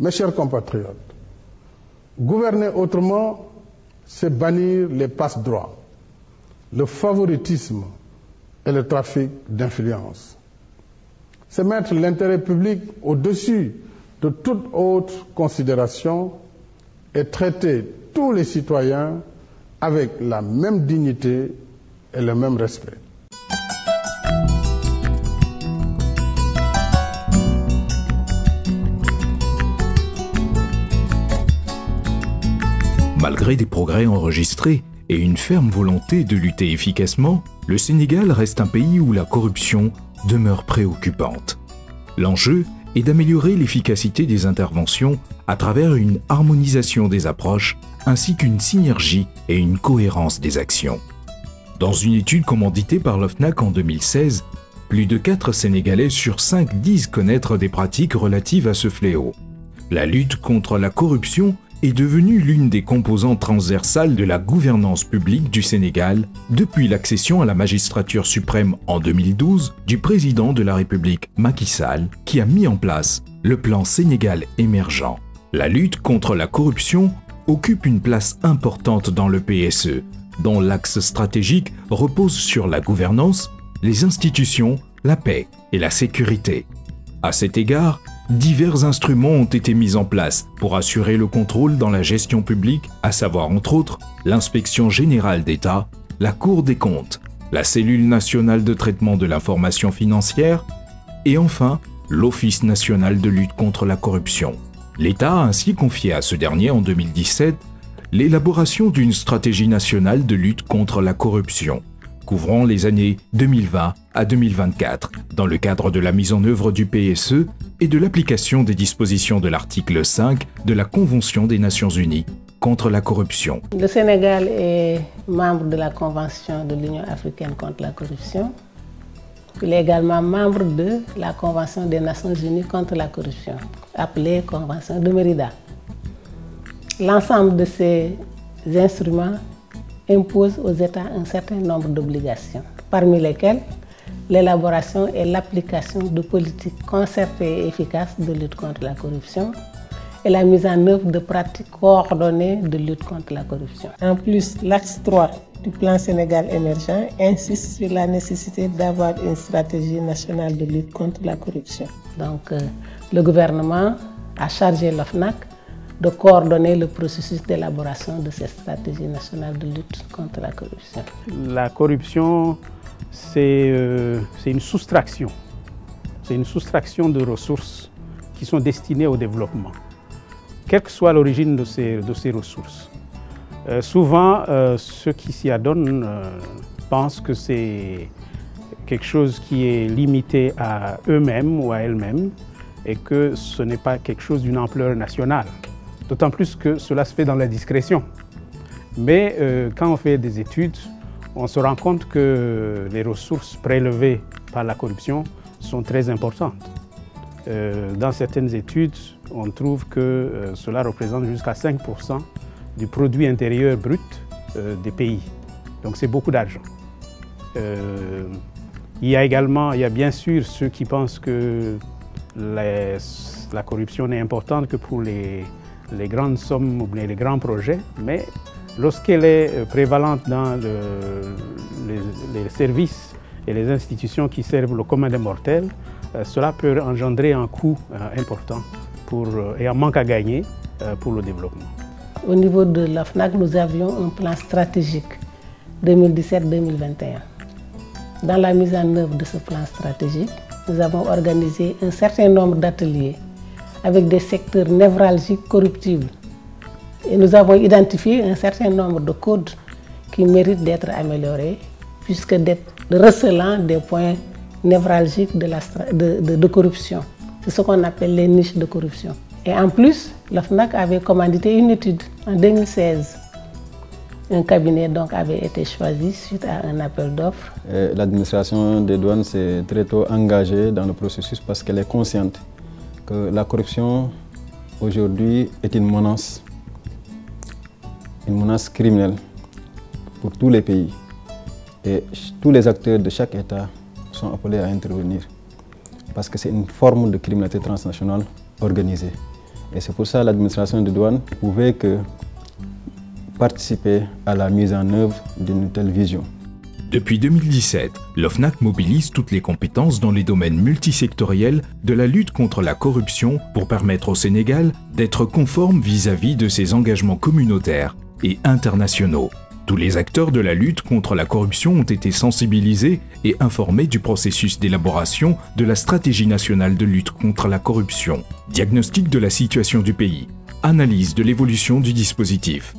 Mes chers compatriotes, gouverner autrement, c'est bannir les passe-droits, le favoritisme et le trafic d'influence. C'est mettre l'intérêt public au-dessus de toute autre considération et traiter tous les citoyens avec la même dignité et le même respect. Malgré des progrès enregistrés et une ferme volonté de lutter efficacement, le Sénégal reste un pays où la corruption demeure préoccupante. L'enjeu est d'améliorer l'efficacité des interventions à travers une harmonisation des approches ainsi qu'une synergie et une cohérence des actions. Dans une étude commanditée par l'OFNAC en 2016, plus de 4 Sénégalais sur 5 disent connaître des pratiques relatives à ce fléau. La lutte contre la corruption est devenue l'une des composantes transversales de la gouvernance publique du Sénégal depuis l'accession à la magistrature suprême en 2012 du président de la République Macky Sall, qui a mis en place le plan Sénégal émergent. La lutte contre la corruption occupe une place importante dans le PSE, dont l'axe stratégique repose sur la gouvernance, les institutions, la paix et la sécurité. À cet égard, divers instruments ont été mis en place pour assurer le contrôle dans la gestion publique, à savoir entre autres l'Inspection générale d'État, la Cour des comptes, la Cellule nationale de traitement de l'information financière et enfin l'Office national de lutte contre la corruption. L'État a ainsi confié à ce dernier en 2017 l'élaboration d'une stratégie nationale de lutte contre la corruption, couvrant les années 2020 à 2024, dans le cadre de la mise en œuvre du PSE et de l'application des dispositions de l'article 5 de la Convention des Nations Unies contre la corruption. Le Sénégal est membre de la Convention de l'Union africaine contre la corruption. Il est également membre de la Convention des Nations Unies contre la corruption, appelée Convention de Mérida. L'ensemble de ces instruments impose aux États un certain nombre d'obligations, parmi lesquelles l'élaboration et l'application de politiques concertées et efficaces de lutte contre la corruption et la mise en œuvre de pratiques coordonnées de lutte contre la corruption. En plus, l'axe 3 du plan Sénégal émergent insiste sur la nécessité d'avoir une stratégie nationale de lutte contre la corruption. Donc, le gouvernement a chargé l'OFNAC de coordonner le processus d'élaboration de cette stratégie nationale de lutte contre la corruption. La corruption, c'est une soustraction. C'est une soustraction de ressources qui sont destinées au développement, quelle que soit l'origine de ces ressources. Souvent, ceux qui s'y adonnent pensent que c'est quelque chose qui est limité à eux-mêmes ou à elles-mêmes et que ce n'est pas quelque chose d'une ampleur nationale. D'autant plus que cela se fait dans la discrétion. Mais quand on fait des études, on se rend compte que les ressources prélevées par la corruption sont très importantes. Dans certaines études, on trouve que cela représente jusqu'à 5% du produit intérieur brut des pays. Donc c'est beaucoup d'argent. Il y a bien sûr ceux qui pensent que la corruption n'est importante que pour les grandes sommes ou les grands projets, mais lorsqu'elle est prévalente dans les services et les institutions qui servent le commun des mortels, cela peut engendrer un coût important et un manque à gagner pour le développement. Au niveau de l'OFNAC, nous avions un plan stratégique 2017-2021. Dans la mise en œuvre de ce plan stratégique, nous avons organisé un certain nombre d'ateliers avec des secteurs névralgiques corruptibles. Et nous avons identifié un certain nombre de codes qui méritent d'être améliorés, puisque d'être recelant des points névralgiques de corruption. C'est ce qu'on appelle les niches de corruption. Et en plus, l'OFNAC avait commandité une étude en 2016. Un cabinet donc avait été choisi suite à un appel d'offres. L'administration des douanes s'est très tôt engagée dans le processus parce qu'elle est consciente que la corruption aujourd'hui est une menace criminelle pour tous les pays. Et tous les acteurs de chaque État sont appelés à intervenir parce que c'est une forme de criminalité transnationale organisée. Et c'est pour ça que l'administration de douane pouvait que participer à la mise en œuvre d'une telle vision. Depuis 2017, l'OFNAC mobilise toutes les compétences dans les domaines multisectoriels de la lutte contre la corruption pour permettre au Sénégal d'être conforme vis-à-vis de ses engagements communautaires et internationaux. Tous les acteurs de la lutte contre la corruption ont été sensibilisés et informés du processus d'élaboration de la stratégie nationale de lutte contre la corruption, diagnostic de la situation du pays, analyse de l'évolution du dispositif,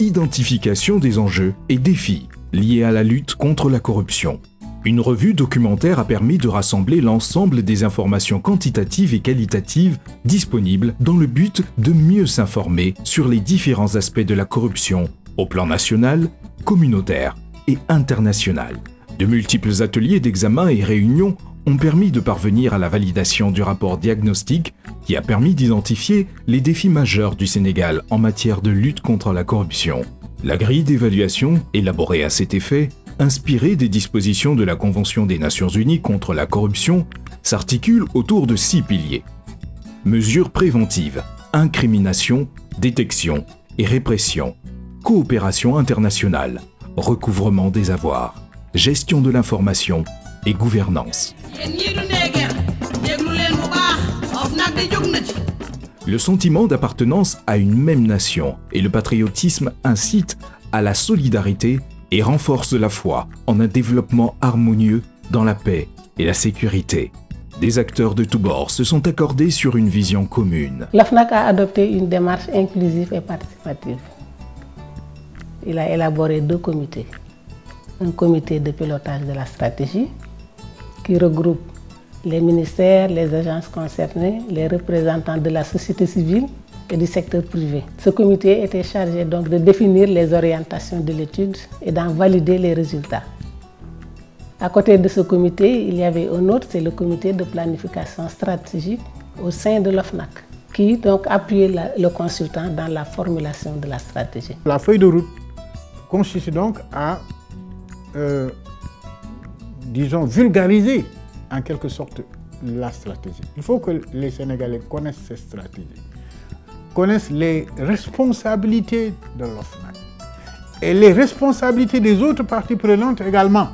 identification des enjeux et défis liés à la lutte contre la corruption. Une revue documentaire a permis de rassembler l'ensemble des informations quantitatives et qualitatives disponibles dans le but de mieux s'informer sur les différents aspects de la corruption au plan national, communautaire et international. De multiples ateliers d'examen et réunions ont permis de parvenir à la validation du rapport diagnostic qui a permis d'identifier les défis majeurs du Sénégal en matière de lutte contre la corruption. La grille d'évaluation, élaborée à cet effet, inspirée des dispositions de la Convention des Nations Unies contre la corruption, s'articule autour de 6 piliers. Mesures préventives, incrimination, détection et répression, coopération internationale, recouvrement des avoirs, gestion de l'information et gouvernance. Le sentiment d'appartenance à une même nation et le patriotisme incitent à la solidarité et renforcent la foi en un développement harmonieux dans la paix et la sécurité. Des acteurs de tous bords se sont accordés sur une vision commune. L'OFNAC a adopté une démarche inclusive et participative. Il a élaboré 2 comités. Un comité de pilotage de la stratégie qui regroupe les ministères, les agences concernées, les représentants de la société civile et du secteur privé. Ce comité était chargé donc de définir les orientations de l'étude et d'en valider les résultats. À côté de ce comité, il y avait un autre, c'est le comité de planification stratégique au sein de l'OFNAC, qui donc appuyait le consultant dans la formulation de la stratégie. La feuille de route consiste donc à, disons, vulgariser en quelque sorte la stratégie. Il faut que les Sénégalais connaissent cette stratégie, connaissent les responsabilités de l'OFNAC et les responsabilités des autres parties prenantes également.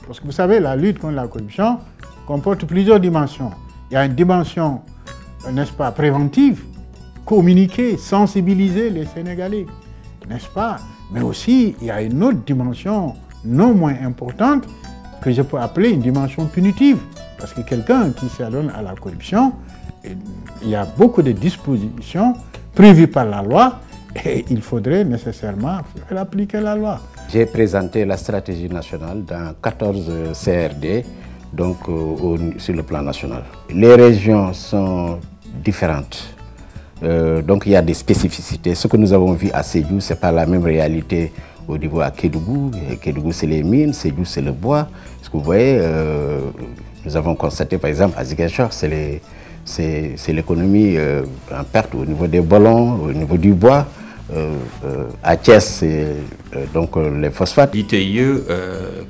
Parce que vous savez, la lutte contre la corruption comporte plusieurs dimensions. Il y a une dimension, n'est-ce pas, préventive, communiquer, sensibiliser les Sénégalais, n'est-ce pas? Mais aussi, il y a une autre dimension non moins importante que je peux appeler une dimension punitive. Parce que quelqu'un qui s'adonne à la corruption, il y a beaucoup de dispositions prévues par la loi et il faudrait nécessairement faire appliquer la loi. J'ai présenté la stratégie nationale dans 14 CRD, donc sur le plan national. Les régions sont différentes, donc il y a des spécificités. Ce que nous avons vu à Sédhiou, ce n'est pas la même réalité au niveau à Kédougou. Kédougou, c'est les mines, Sédhiou, c'est le bois. Ce que vous voyez, nous avons constaté par exemple à Ziguinchor, c'est l'économie en perte au niveau des ballons, au niveau du bois. À Thiès, c'est donc les phosphates. L'ITIE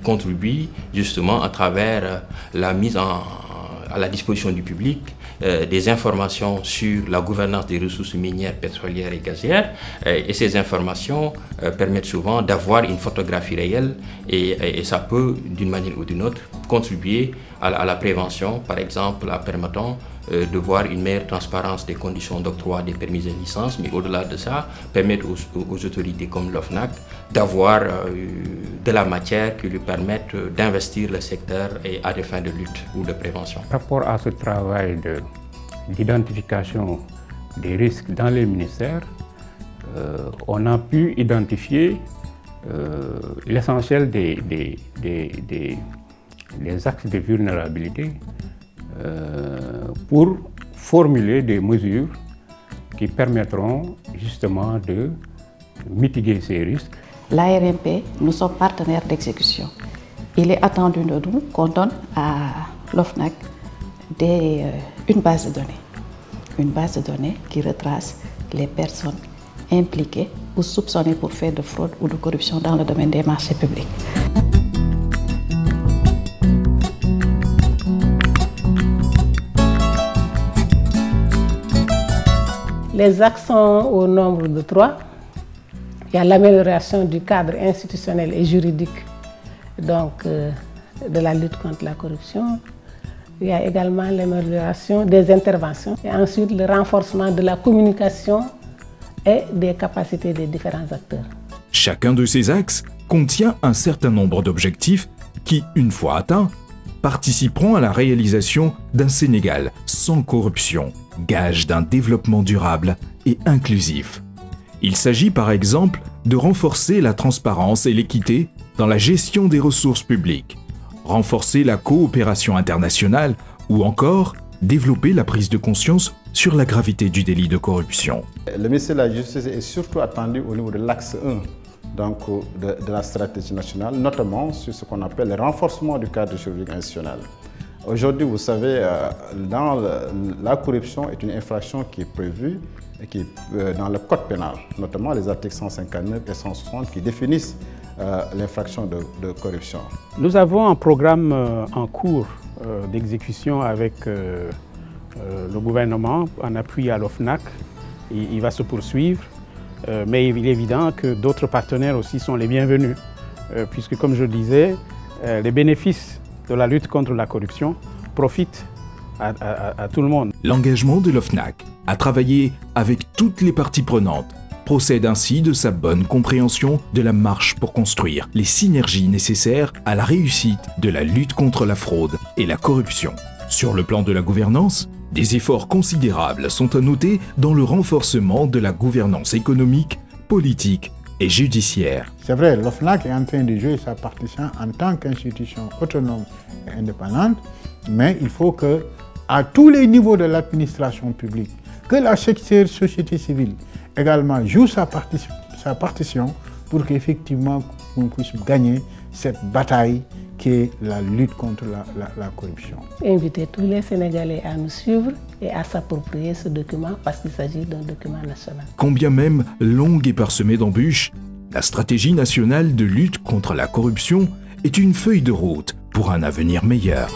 contribue justement à travers la mise à la disposition du public des informations sur la gouvernance des ressources minières, pétrolières et gazières. Et ces informations permettent souvent d'avoir une photographie réelle et ça peut, d'une manière ou d'une autre, contribuer à la prévention, par exemple en permettant de voir une meilleure transparence des conditions d'octroi des permis et licences, mais au-delà de ça, permettre aux autorités comme l'OFNAC d'avoir de la matière qui lui permette d'investir le secteur et à des fins de lutte ou de prévention. Par rapport à ce travail d'identification des risques dans les ministères, on a pu identifier l'essentiel des axes de vulnérabilité pour formuler des mesures qui permettront justement de mitiguer ces risques. L'ARMP, nous sommes partenaires d'exécution. Il est attendu de nous qu'on donne à l'OFNAC une base de données qui retrace les personnes impliquées ou soupçonnées pour faire de fraude ou de corruption dans le domaine des marchés publics. Les axes sont au nombre de 3. Il y a l'amélioration du cadre institutionnel et juridique donc, de la lutte contre la corruption. Il y a également l'amélioration des interventions et ensuite le renforcement de la communication et des capacités des différents acteurs. Chacun de ces axes contient un certain nombre d'objectifs qui, une fois atteints, participeront à la réalisation d'un Sénégal sans corruption, gage d'un développement durable et inclusif. Il s'agit par exemple de renforcer la transparence et l'équité dans la gestion des ressources publiques, renforcer la coopération internationale ou encore développer la prise de conscience sur la gravité du délit de corruption. Le ministère de la Justice est surtout attendu au niveau de l'axe 1 donc, de la stratégie nationale, notamment sur ce qu'on appelle le renforcement du cadre juridique institutionnel. Aujourd'hui, vous savez, la corruption est une infraction qui est prévue et qui est dans le code pénal, notamment les articles 159 et 160 qui définissent l'infraction de corruption. Nous avons un programme en cours d'exécution avec le gouvernement en appui à l'OFNAC. Il va se poursuivre, mais il est évident que d'autres partenaires aussi sont les bienvenus, puisque comme je le disais, les bénéfices de la lutte contre la corruption profitent à tout le monde. L'engagement de l'OFNAC à travailler avec toutes les parties prenantes procède ainsi de sa bonne compréhension de la marche pour construire les synergies nécessaires à la réussite de la lutte contre la fraude et la corruption. Sur le plan de la gouvernance, des efforts considérables sont à noter dans le renforcement de la gouvernance économique, politique et judiciaire. C'est vrai, l'OFNAC est en train de jouer sa partition en tant qu'institution autonome et indépendante, mais il faut que, à tous les niveaux de l'administration publique, que la société civile également joue sa partition pour qu'effectivement on puisse gagner cette bataille qui est la lutte contre la corruption. Inviter tous les Sénégalais à nous suivre et à s'approprier ce document parce qu'il s'agit d'un document national. Combien même longue et parsemée d'embûches, la stratégie nationale de lutte contre la corruption est une feuille de route pour un avenir meilleur.